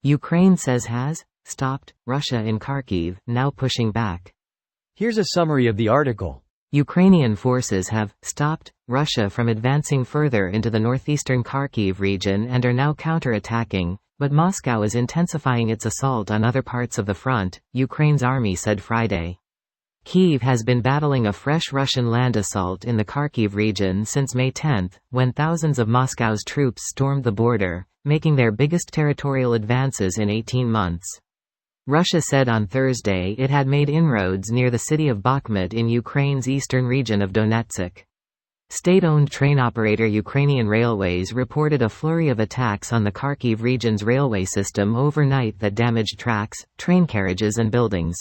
Ukraine says has stopped Russia in Kharkiv, now pushing back. Here's a summary of the article. Ukrainian forces have stopped Russia from advancing further into the northeastern Kharkiv region and are now counter-attacking, but Moscow is intensifying its assault on other parts of the front, Ukraine's army said Friday. Kyiv has been battling a fresh Russian land assault in the Kharkiv region since May 10, when thousands of Moscow's troops stormed the border, making their biggest territorial advances in 18 months. Russia said on Thursday it had made inroads near the city of Bakhmut in Ukraine's eastern region of Donetsk. State-owned train operator Ukrainian Railways reported a flurry of attacks on the Kharkiv region's railway system overnight that damaged tracks, train carriages and buildings.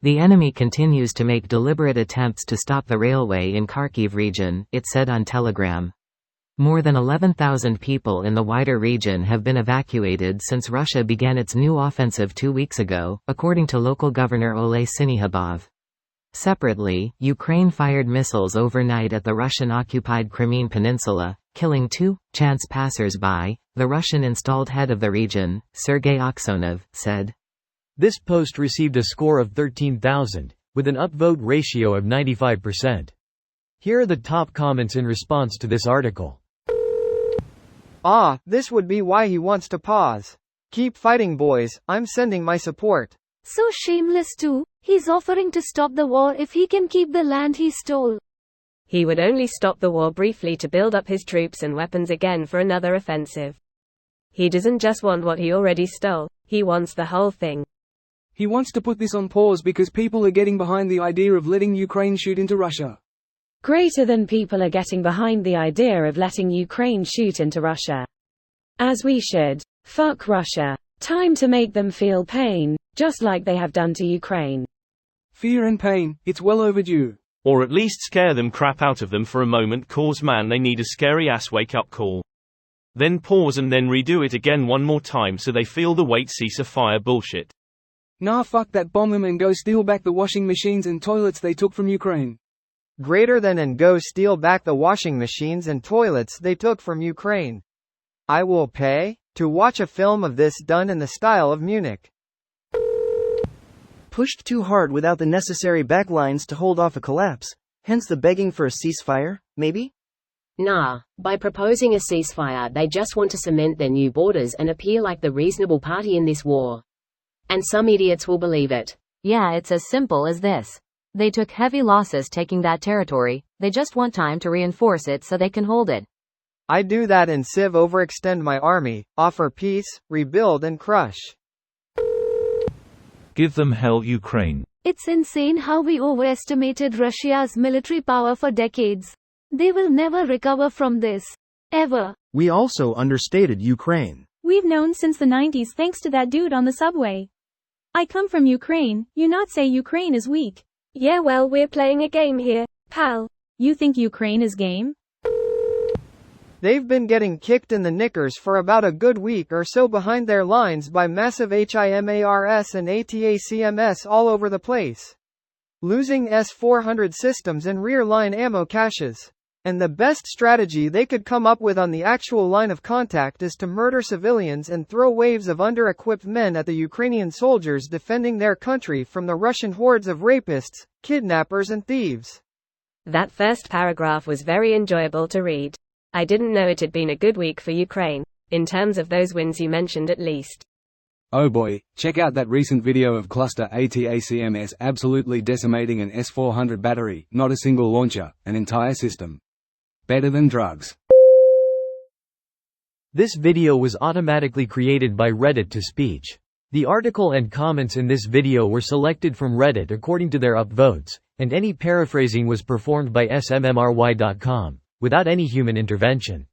The enemy continues to make deliberate attempts to stop the railway in Kharkiv region, it said on Telegram. More than 11,000 people in the wider region have been evacuated since Russia began its new offensive 2 weeks ago, according to local governor Oleh Syniehubov. Separately, Ukraine fired missiles overnight at the Russian-occupied Crimean Peninsula, killing 2 chance passers-by, the Russian-installed head of the region, Sergei Aksonov, said. This post received a score of 13,000, with an upvote ratio of 95%. Here are the top comments in response to this article. This would be why he wants to pause. Keep fighting, boys, I'm sending my support. So shameless too, he's offering to stop the war if he can keep the land he stole. He would only stop the war briefly to build up his troops and weapons again for another offensive. He doesn't just want what he already stole, he wants the whole thing. He wants to put this on pause because people are getting behind the idea of letting Ukraine shoot into Russia. Greater than people are getting behind the idea of letting Ukraine shoot into Russia. As we should. Fuck Russia. Time to make them feel pain, just like they have done to Ukraine. Fear and pain, it's well overdue. Or at least scare them crap out of them for a moment, cause man they need a scary ass wake up call. Then pause and then redo it again one more time so they feel the wait cease a fire bullshit. Nah, fuck that, bomb them and go steal back the washing machines and toilets they took from Ukraine. Greater than and go steal back the washing machines and toilets they took from Ukraine. I will pay to watch a film of this done in the style of Munich. Pushed too hard without the necessary backlines to hold off a collapse, hence the begging for a ceasefire, maybe? Nah, by proposing a ceasefire they just want to cement their new borders and appear like the reasonable party in this war. And some idiots will believe it. Yeah, it's as simple as this. They took heavy losses taking that territory, they just want time to reinforce it so they can hold it. I do that and Civ overextend my army, offer peace, rebuild and crush. Give them hell, Ukraine. It's insane how we overestimated Russia's military power for decades. They will never recover from this. Ever. We also understated Ukraine. We've known since the 90s thanks to that dude on the subway. I come from Ukraine, you not say Ukraine is weak. Yeah, well, we're playing a game here, pal. You think Ukraine is game? They've been getting kicked in the knickers for about a good week or so behind their lines by massive HIMARS and ATACMS all over the place. Losing S-400 systems and rear-line ammo caches. And the best strategy they could come up with on the actual line of contact is to murder civilians and throw waves of under-equipped men at the Ukrainian soldiers defending their country from the Russian hordes of rapists, kidnappers and thieves. That first paragraph was very enjoyable to read. I didn't know it had been a good week for Ukraine, in terms of those wins you mentioned at least. Oh boy, check out that recent video of cluster ATACMS absolutely decimating an S-400 battery, not a single launcher, an entire system. Better than drugs. This video was automatically created by Reddit to speech. The article and comments in this video were selected from Reddit according to their upvotes, and any paraphrasing was performed by smmry.com, without any human intervention.